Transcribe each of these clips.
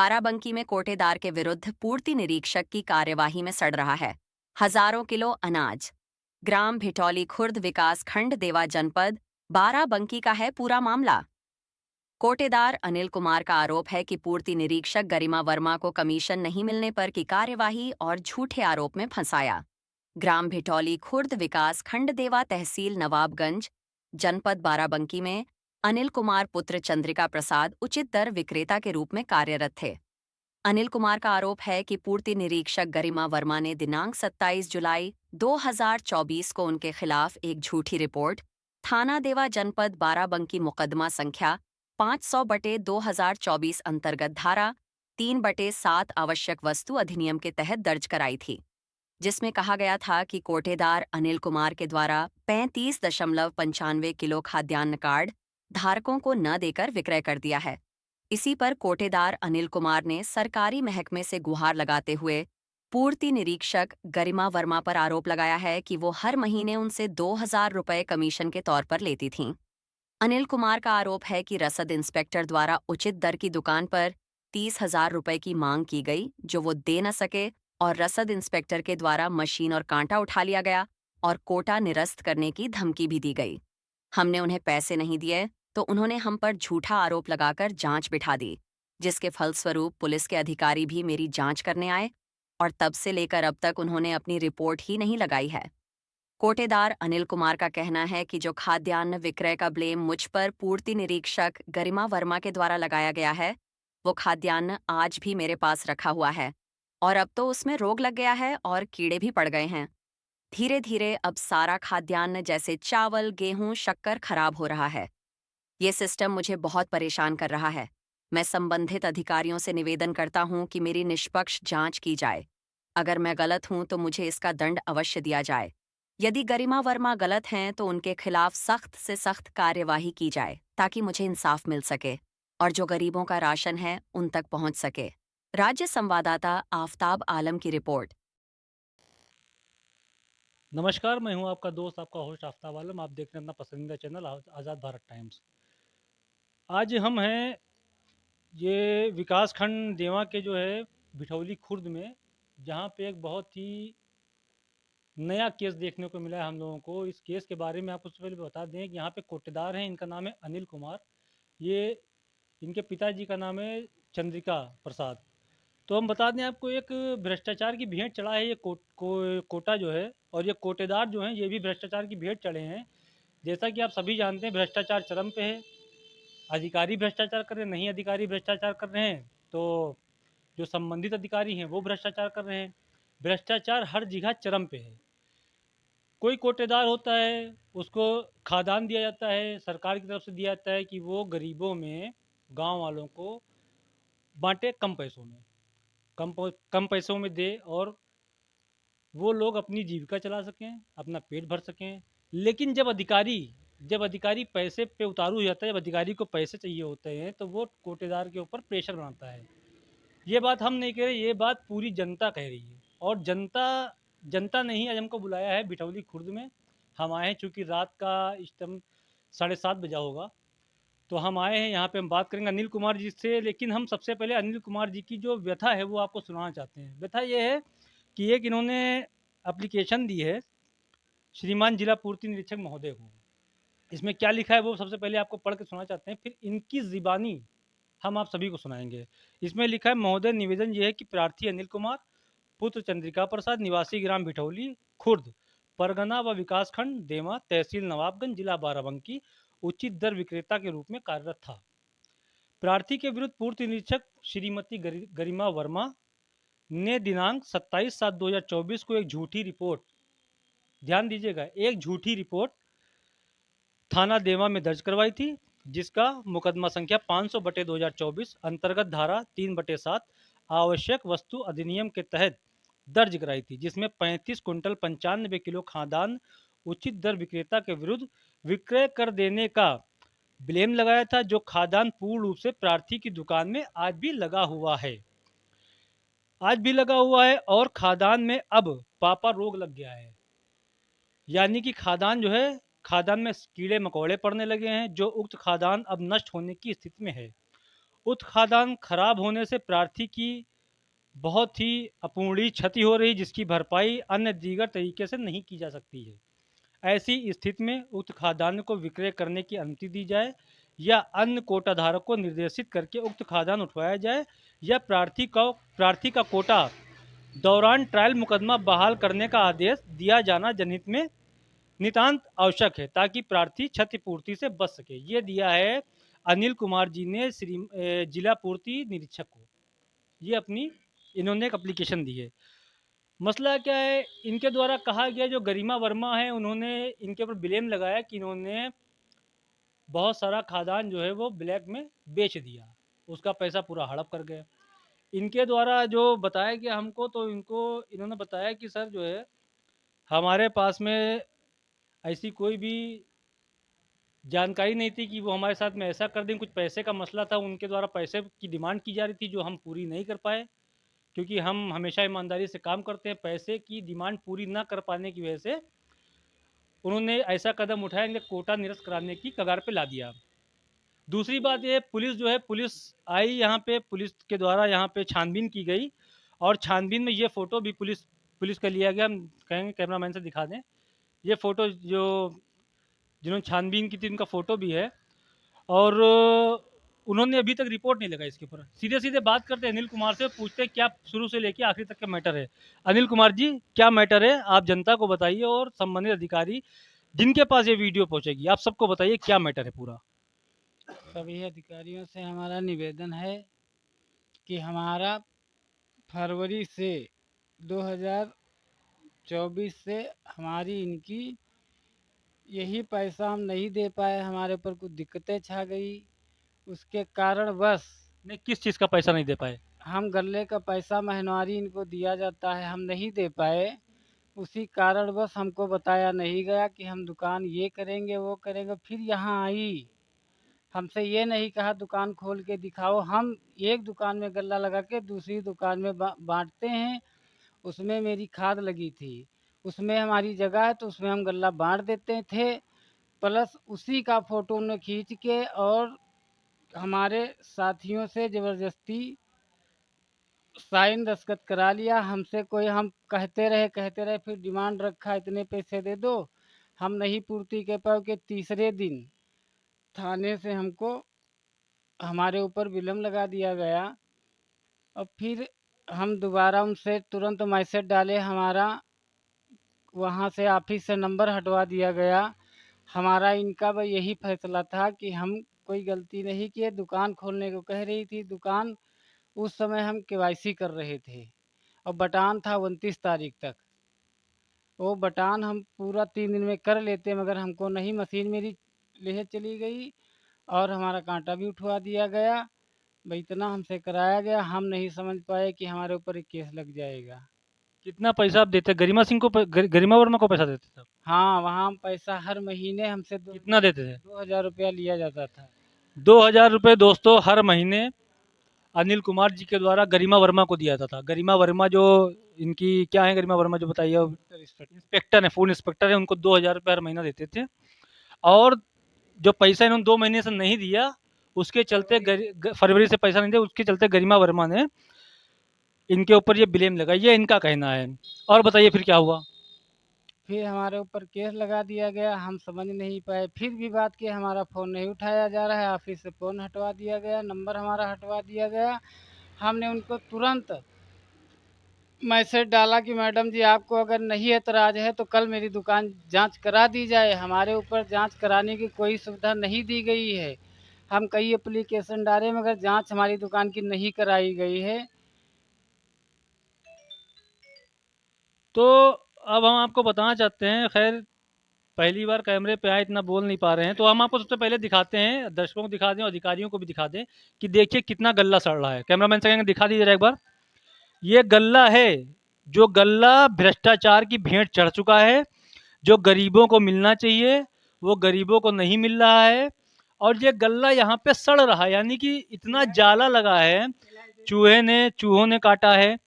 बाराबंकी में कोटेदार के विरुद्ध पूर्ति निरीक्षक की कार्यवाही में सड़ रहा है हजारों किलो अनाज। ग्राम भिटौली खुर्द विकास खंड देवा जनपद बाराबंकी का है पूरा मामला। कोटेदार अनिल कुमार का आरोप है कि पूर्ति निरीक्षक गरिमा वर्मा को कमीशन नहीं मिलने पर की कार्यवाही और झूठे आरोप में फंसाया। ग्राम भिटौली खुर्द विकास खंड देवा तहसील नवाबगंज जनपद बाराबंकी में अनिल कुमार पुत्र चंद्रिका प्रसाद उचित दर विक्रेता के रूप में कार्यरत थे। अनिल कुमार का आरोप है कि पूर्ति निरीक्षक गरिमा वर्मा ने दिनांक 27 जुलाई 2024 को उनके खिलाफ एक झूठी रिपोर्ट थाना देवा जनपद बाराबंकी मुकदमा संख्या 500/2024 अंतर्गत धारा 3/7 आवश्यक वस्तु अधिनियम के तहत दर्ज कराई थी, जिसमें कहा गया था कि कोटेदार अनिल कुमार के द्वारा 35.95 किलो खाद्यान्न कार्ड धारकों को न देकर विक्रय कर दिया है। इसी पर कोटेदार अनिल कुमार ने सरकारी महकमे से गुहार लगाते हुए पूर्ति निरीक्षक गरिमा वर्मा पर आरोप लगाया है कि वो हर महीने उनसे 2,000 रुपए कमीशन के तौर पर लेती थीं। अनिल कुमार का आरोप है कि रसद इंस्पेक्टर द्वारा उचित दर की दुकान पर 30,000 रुपए की मांग की गई, जो वो दे न सके, और रसद इंस्पेक्टर के द्वारा मशीन और कांटा उठा लिया गया और कोटा निरस्त करने की धमकी भी दी गई। हमने उन्हें पैसे नहीं दिए तो उन्होंने हम पर झूठा आरोप लगाकर जांच बिठा दी, जिसके फलस्वरूप पुलिस के अधिकारी भी मेरी जांच करने आए और तब से लेकर अब तक उन्होंने अपनी रिपोर्ट ही नहीं लगाई है। कोटेदार अनिल कुमार का कहना है कि जो खाद्यान्न विक्रय का ब्लेम मुझ पर पूर्ति निरीक्षक गरिमा वर्मा के द्वारा लगाया गया है, वो खाद्यान्न आज भी मेरे पास रखा हुआ है और अब तो उसमें रोग लग गया है और कीड़े भी पड़ गए हैं। धीरे धीरे अब सारा खाद्यान्न जैसे चावल, गेहूं, शक्कर खराब हो रहा है। ये सिस्टम मुझे बहुत परेशान कर रहा है। मैं संबंधित अधिकारियों से निवेदन करता हूं कि मेरी निष्पक्ष जांच की जाए। अगर मैं गलत हूं तो मुझे इसका दंड अवश्य दिया जाए। यदि गरिमा वर्मा गलत हैं तो उनके खिलाफ सख्त से सख्त कार्यवाही की जाए ताकि मुझे इंसाफ मिल सके और जो गरीबों का राशन है उन तक पहुंच सके। राज्य संवाददाता आफताब आलम की रिपोर्ट। नमस्कार, मैं हूं आपका दोस्त, आपका होस्ट आफ्ताब आलम। आप देख रहे हैं अपना पसंदीदा चैनल आज़ाद भारत टाइम्स। आज हम हैं ये विकास खंड देवा के जो है भिठौली खुर्द में, जहां पे एक बहुत ही नया केस देखने को मिला है हम लोगों को। इस केस के बारे में आपको सबसे पहले बता दें कि यहाँ पे कोटेदार हैं, इनका नाम है अनिल कुमार। ये इनके पिताजी का नाम है चंद्रिका प्रसाद। तो हम बता दें आपको, एक भ्रष्टाचार की भेंट चढ़ा है ये कोटा जो है, और ये कोटेदार जो हैं ये भी भ्रष्टाचार की भेंट चढ़े हैं। जैसा कि आप सभी जानते हैं, भ्रष्टाचार चरम पे है। अधिकारी भ्रष्टाचार कर रहे हैं, नहीं अधिकारी भ्रष्टाचार कर रहे हैं, तो जो संबंधित अधिकारी हैं वो भ्रष्टाचार कर रहे हैं। भ्रष्टाचार हर जगह चरम पे है। कोई कोटेदार होता है, उसको खादान दिया जाता है, सरकार की तरफ से दिया जाता है कि वो गरीबों में, गांव वालों को बांटे कम पैसों में, कम पैसों में दे, और वो लोग अपनी जीविका चला सकें, अपना पेट भर सकें। लेकिन जब अधिकारी पैसे पे उतारू हो जाता है, जब अधिकारी को पैसे चाहिए होते हैं, तो वो कोटेदार के ऊपर प्रेशर बनाता है। ये बात हम नहीं कह रहे, ये बात पूरी जनता कह रही है। और जनता जनता ने ही आज हमको बुलाया है भिठौली खुर्द में। हम आए हैं, चूँकि रात का इस टाइम 7:30 बजा होगा, तो हम आए हैं यहाँ पे। हम बात करेंगे अनिल कुमार जी से, लेकिन हम सबसे पहले अनिल कुमार जी की जो व्यथा है वो आपको सुनाना चाहते हैं। व्यथा ये है कि एक इन्होंने एप्लीकेशन दी है श्रीमान जिला पूर्ति निरीक्षक महोदय को। इसमें क्या लिखा है वो सबसे पहले आपको पढ़ के सुनाना चाहते हैं, फिर इनकी ज़िबानी हम आप सभी को सुनाएंगे। इसमें लिखा है, महोदय निवेदन ये है कि प्रार्थी अनिल कुमार पुत्र चंद्रिका प्रसाद निवासी ग्राम भिठौली खुर्द परगना व विकास खंड देवा तहसील नवाबगंज जिला बाराबंकी उचित दर विक्रेता के रूप में कार्यरत था। प्रार्थी के विरुद्ध पूर्ति निरीक्षक श्रीमती गरिमा वर्मा ने दिनांक 27/7/2024 को एक झूठी रिपोर्ट, ध्यान दीजिएगा, एक झूठी रिपोर्ट थाना देवा में दर्ज करवाई थी, जिसका मुकदमा संख्या 500/2024 अंतर्गत धारा 3/7 आवश्यक वस्तु अधिनियम के तहत दर्ज कराई थी, जिसमें 35 कुंटल 95 किलो खाद्यान्न उचित दर विक्रेता के विरुद्ध विक्रय कर देने का ब्लेम लगाया था, जो खाद्यान्न पूर्ण रूप से प्रार्थी की दुकान में आज भी लगा हुआ है और खाद्यान्न में अब पापा रोग लग गया है। यानी कि खाद्यान्न में कीड़े मकोड़े पड़ने लगे हैं, जो उक्त खाद्यान्न अब नष्ट होने की स्थिति में है। उत्खादान खराब होने से प्रार्थी की बहुत ही अपूरणीय क्षति हो रही, जिसकी भरपाई अन्य दीगर तरीके से नहीं की जा सकती है। ऐसी स्थिति में उक्त खाद्यान्न को विक्रय करने की अनुमति दी जाए या अन्य कोटाधारक को निर्देशित करके उक्त खाद्यान्न उठवाया जाए, या प्रार्थी का कोटा दौरान ट्रायल मुकदमा बहाल करने का आदेश दिया जाना जनहित में नितांत आवश्यक है, ताकि प्रार्थी क्षतिपूर्ति से बच सके। ये दिया है अनिल कुमार जी ने जिला पूर्ति निरीक्षक को। ये अपनी इन्होंने एक एप्लीकेशन दी है। मसला क्या है, इनके द्वारा कहा गया, जो गरिमा वर्मा है उन्होंने इनके ऊपर ब्लेम लगाया कि इन्होंने बहुत सारा खादान जो है वो ब्लैक में बेच दिया, उसका पैसा पूरा हड़प कर गए। इनके द्वारा जो बताया गया हमको, तो इन्होंने बताया कि सर जो है हमारे पास में ऐसी कोई भी जानकारी नहीं थी कि वो हमारे साथ में ऐसा कर दें। कुछ पैसे का मसला था, उनके द्वारा पैसे की डिमांड की जा रही थी जो हम पूरी नहीं कर पाए, क्योंकि हम हमेशा ईमानदारी से काम करते हैं। पैसे की डिमांड पूरी ना कर पाने की वजह से उन्होंने ऐसा कदम उठाया, इन्हें कोटा निरस्त कराने की कगार पे ला दिया। दूसरी बात ये, पुलिस जो है, पुलिस आई यहाँ पे, पुलिस के द्वारा यहाँ पे छानबीन की गई, और छानबीन में ये फ़ोटो भी पुलिस पुलिस का लिया गया। हम कहेंगे कैमरामैन से दिखा दें, ये फ़ोटो जो जिन्होंने छानबीन की थी उनका फ़ोटो भी है, और उन्होंने अभी तक रिपोर्ट नहीं लगाई इसके ऊपर। सीधे-सीधे बात करते हैं अनिल कुमार से, पूछते हैं क्या शुरू से लेके आखिर तक का मैटर है। अनिल कुमार जी, क्या मैटर है? आप जनता को बताइए और संबंधित अधिकारी जिनके पास ये वीडियो पहुँचेगी, आप सबको बताइए क्या मैटर है पूरा। सभी अधिकारियों से हमारा निवेदन है कि हमारा फरवरी से 2024 से हमारी इनकी यही पैसा हम नहीं दे पाए, हमारे ऊपर कुछ दिक्कतें छा गई। उसके कारण बस नहीं, किस चीज़ का पैसा नहीं दे पाए? हम गल्ले का पैसा महीनवारी इनको दिया जाता है, हम नहीं दे पाए। उसी कारण बस हमको बताया नहीं गया कि हम दुकान ये करेंगे वो करेंगे। फिर यहाँ आई, हमसे ये नहीं कहा दुकान खोल के दिखाओ। हम एक दुकान में गल्ला लगा के दूसरी दुकान में बाँटते हैं। उसमें मेरी खाद लगी थी, उसमें हमारी जगह है तो उसमें हम गल्ला बाँट देते थे। प्लस उसी का फ़ोटो उन्होंने खींच के और हमारे साथियों से ज़बरदस्ती साइन दस्तखत करा लिया। हमसे कोई हम कहते रहे, फिर डिमांड रखा इतने पैसे दे दो, हम नहीं पूर्ति कर पाए के तीसरे दिन थाने से हमको हमारे ऊपर विलम्ब लगा दिया गया। और फिर हम दोबारा उनसे तुरंत मैसेज डाले, हमारा वहाँ से ऑफिस से नंबर हटवा दिया गया। हमारा इनका बस यही फैसला था कि हम कोई गलती नहीं किए, दुकान खोलने को कह रही थी। दुकान उस समय हम केवाईसी कर रहे थे और बटान था 29 तारीख तक। वो बटान हम पूरा 3 दिन में कर लेते, मगर हमको नहीं, मशीन मेरी ले चली गई और हमारा कांटा भी उठवा दिया गया। भाई इतना हमसे कराया गया, हम नहीं समझ पाए कि हमारे ऊपर एक केस लग जाएगा। कितना पैसा आप देते? गरिमा सिंह को गरिमा वर्मा को पैसा देते थे आप? हाँ, वहाँ हम पैसा हर महीने हमसे कितना देते थे? 2000 रुपया लिया जाता था। 2000 रुपये दोस्तों हर महीने अनिल कुमार जी के द्वारा गरिमा वर्मा को दिया जाता था। गरिमा वर्मा जो इनकी क्या है, गरिमा वर्मा जो बताइए, इंस्पेक्टर है, फूड इंस्पेक्टर है, उनको 2000 रुपये हर महीना देते थे। और जो पैसा इन्होंने 2 महीने से नहीं दिया, उसके चलते फरवरी से पैसा नहीं दिया, उसके चलते गरिमा वर्मा ने इनके ऊपर ये ब्लेम लगाया, ये इनका कहना है। और बताइए फिर क्या हुआ? फिर हमारे ऊपर केस लगा दिया गया, हम समझ नहीं पाए। फिर भी बात की, हमारा फ़ोन नहीं उठाया जा रहा है, ऑफिस से फ़ोन हटवा दिया गया, नंबर हमारा हटवा दिया गया। हमने उनको तुरंत मैसेज डाला कि मैडम जी, आपको अगर नहीं एतराज़ है तो कल मेरी दुकान जांच करा दी जाए। हमारे ऊपर जांच कराने की कोई सुविधा नहीं दी गई है। हम कई एप्लीकेशन डाले, मगर जांच हमारी दुकान की नहीं कराई गई है। तो अब हम आपको बताना चाहते हैं, खैर पहली बार कैमरे पे आए, इतना बोल नहीं पा रहे हैं, तो हम आपको सबसे पहले दिखाते हैं, दर्शकों को दिखा दें और अधिकारियों को भी दिखा दें कि देखिए कितना गल्ला सड़ रहा है। कैमरामैन से कहेंगे दिखा दीजिए एक बार। ये गल्ला है, जो गल्ला भ्रष्टाचार की भेंट चढ़ चुका है। जो गरीबों को मिलना चाहिए वो गरीबों को नहीं मिल रहा है, और ये गल्ला यहाँ पे सड़ रहा है, यानी कि इतना जाला लगा है, चूहों ने काटा है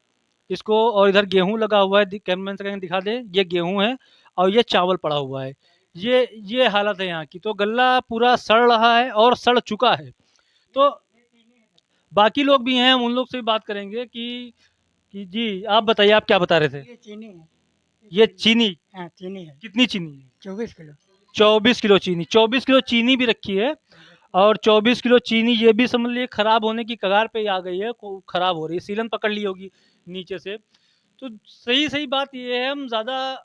इसको। और इधर गेहूं लगा हुआ है, कैमरामैन से कहेंगे दिखा दे, ये गेहूं है और ये चावल पड़ा हुआ है। ये हालत है यहाँ की। तो गल्ला पूरा सड़ रहा है और सड़ चुका है। तो बाकी लोग भी हैं, हम उन लोग से भी बात करेंगे कि जी, आप बताइए आप क्या बता रहे थे? ये चीनी है। ये चीनी, हाँ, चीनी है। कितनी चीनी है? 24 किलो। 24 किलो चीनी, 24 किलो चीनी भी रखी है और 24 किलो चीनी ये भी समझ लीजिए खराब होने की कगार पे आ गई है, खराब हो रही है, सीलन पकड़ ली होगी नीचे से। तो सही-सही बात ये है, हम ज़्यादा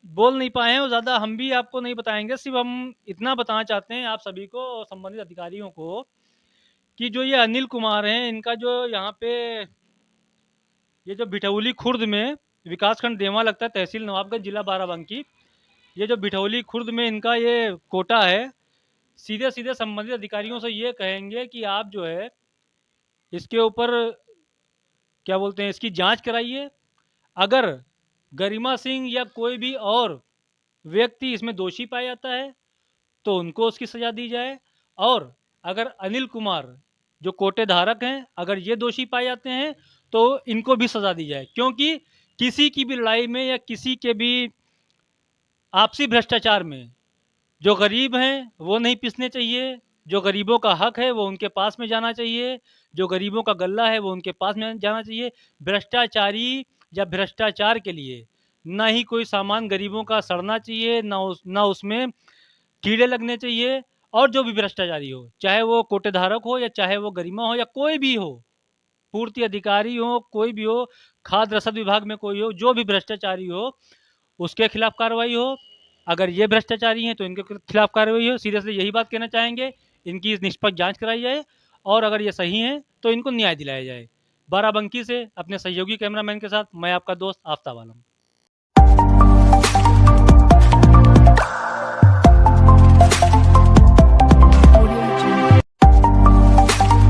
बोल नहीं पाए हैं और ज़्यादा हम भी आपको नहीं बताएँगे, सिर्फ़ हम इतना बताना चाहते हैं आप सभी को और संबंधित अधिकारियों को कि जो ये अनिल कुमार हैं, इनका जो यहाँ पे ये जो बिठौली खुर्द में विकासखंड देवा लगता है, तहसील नवाबगंज, जिला बाराबंकी। ये जो बिठौली खुर्द में इनका ये कोटा है, सीधे-सीधे संबंधित अधिकारियों से ये कहेंगे कि आप जो है, इसके ऊपर क्या बोलते हैं, इसकी जाँच कराइए। अगर गरिमा सिंह या कोई भी और व्यक्ति इसमें दोषी पाया जाता है, तो उनको उसकी सज़ा दी जाए और अगर अनिल कुमार जो कोटे धारक हैं, अगर ये दोषी पाए जाते हैं, तो इनको भी सज़ा दी जाए। क्योंकि किसी की भी लड़ाई में या किसी के भी आपसी भ्रष्टाचार में जो गरीब हैं, वो नहीं पिसने चाहिए, जो गरीबों का हक है, वो उनके पास में जाना चाहिए, जो गरीबों का गल्ला है, वो उनके पास में जाना चाहिए। भ्रष्टाचारी या भ्रष्टाचार के लिए ना ही कोई सामान गरीबों का सड़ना चाहिए, ना उसमें कीड़े लगने चाहिए और जो भी भ्रष्टाचारी हो, चाहे वो कोटेधारक हो या चाहे वो गरिमा हो या कोई भी हो, पूर्ति अधिकारी हो, कोई भी हो, खाद्य रसद विभाग में कोई हो, जो भी भ्रष्टाचारी हो, उसके खिलाफ कार्रवाई हो। अगर ये भ्रष्टाचारी हैं तो इनके खिलाफ कार्रवाई हो। सीरियसली यही बात कहना चाहेंगे, इनकी निष्पक्ष जाँच कराई जाए और अगर ये सही हैं तो इनको न्याय दिलाया जाए। बाराबंकी से अपने सहयोगी कैमरामैन के साथ मैं आपका दोस्त आफ़ताब आलम।